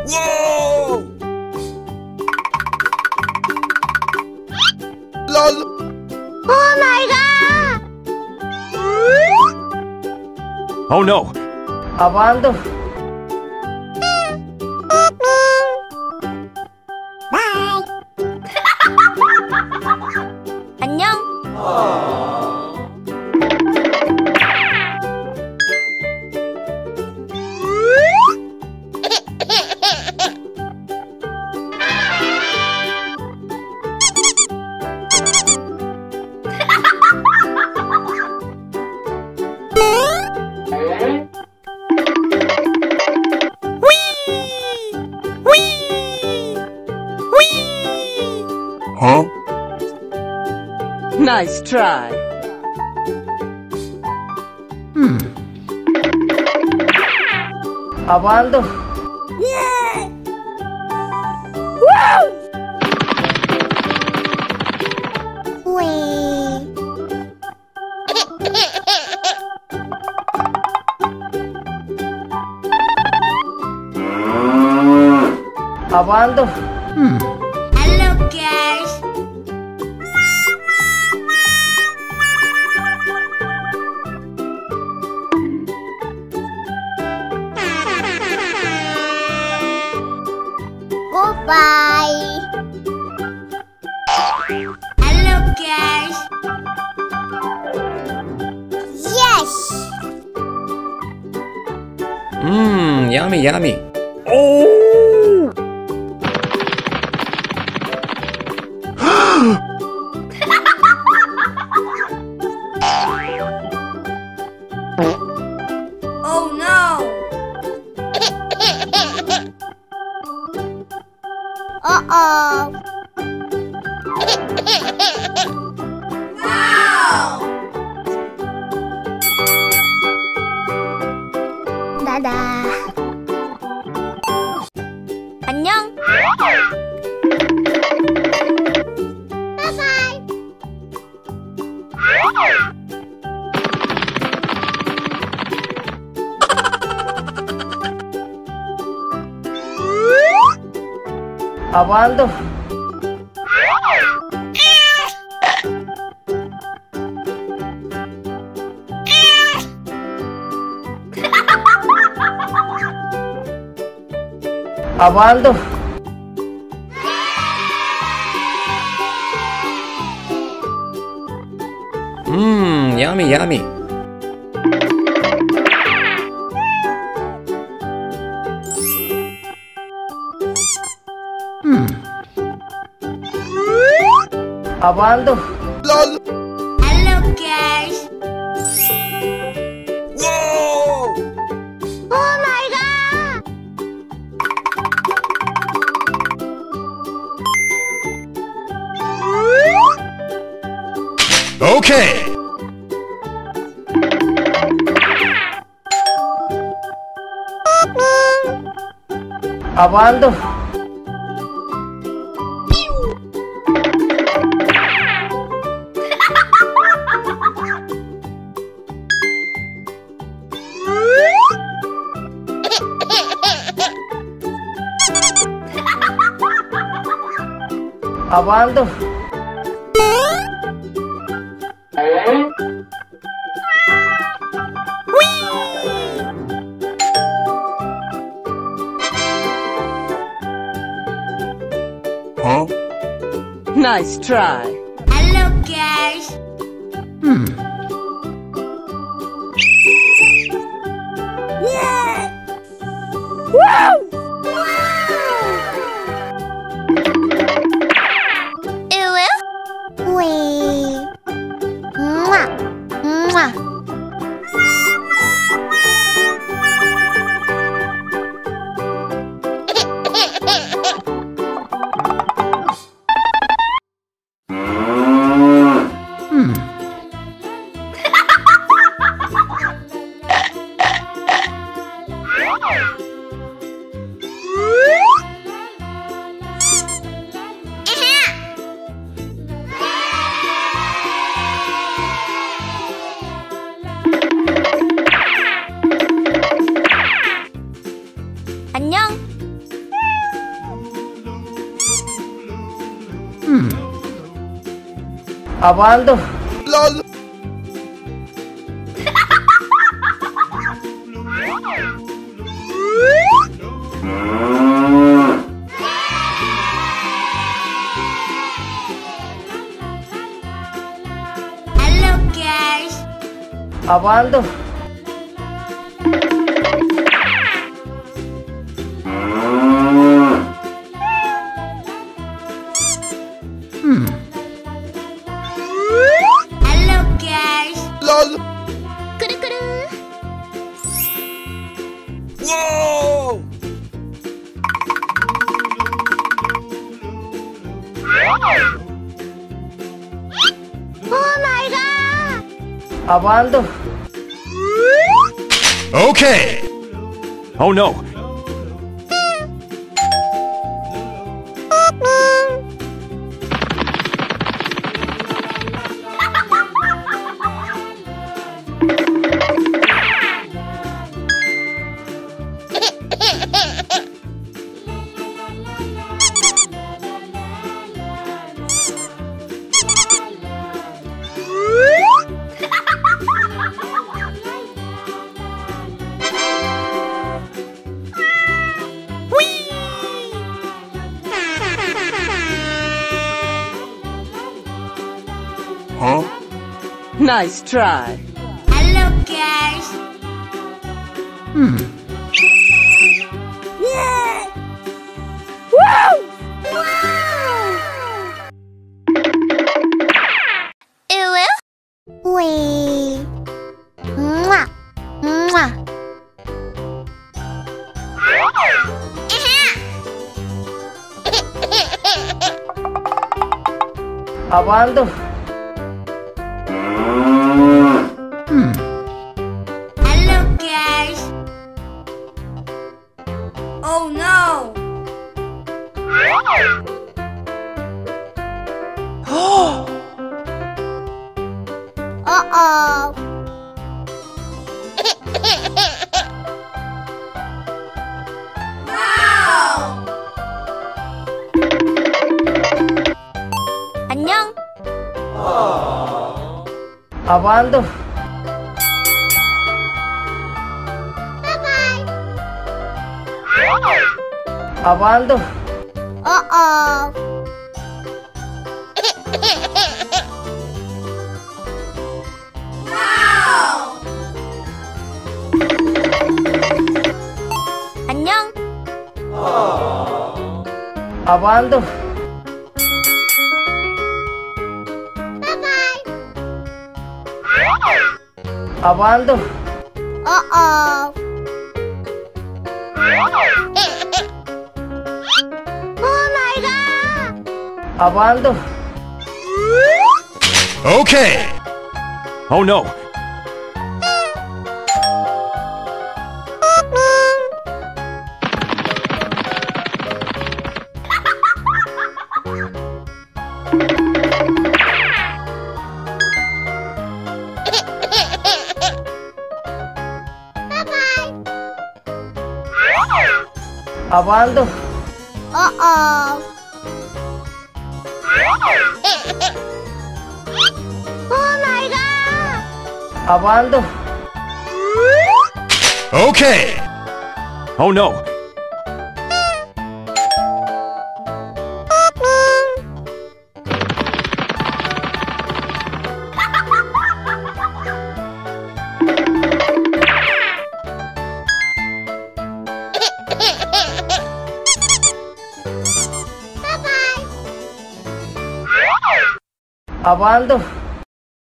Whoa! Lol! Oh my god! Oh no! Apaan tuh? 안녕. Huh? Nice try. Apaan tuh? Wih. Apaan tuh? Hello guys. Goodbye. Hello guys. Yes. Yummy, yummy. Oh no. Uh-oh. Wow. 다다. 안녕. 바이바이. Apaan tuh? Apaan tuh? Yummy, yummy. Apaan tuh? Lol! Hello guys. Whoa! Oh my god. Okay! Apaan tuh? Apaan tuh? Huh? Nice try. Hello guys. Wih. Mwah. Mwah. Apaan tuh? LOL. Halo guys. Apaan tuh? Halo guys. LOL. くるくる。 Whoa. Oh my god. Apaan tuh? Okay. Oh no. Huh? Nice try. Halo guys. Wih. Mwah. Mwah. Apaan tuh? Halo guys. Oh no. Uh-oh. Wow. 안녕. Apaan tuh? Bye-bye. Apaan tuh? Uh-oh. Wow. 안녕. Apaan tuh? Bye-bye. Apaan tuh? Uh-oh. Oh my god. Apaan tuh? Okay. Oh no. Apaan tuh? Uh-oh. Oh my god. Apaan tuh? Okay. Oh no. Apaan tuh?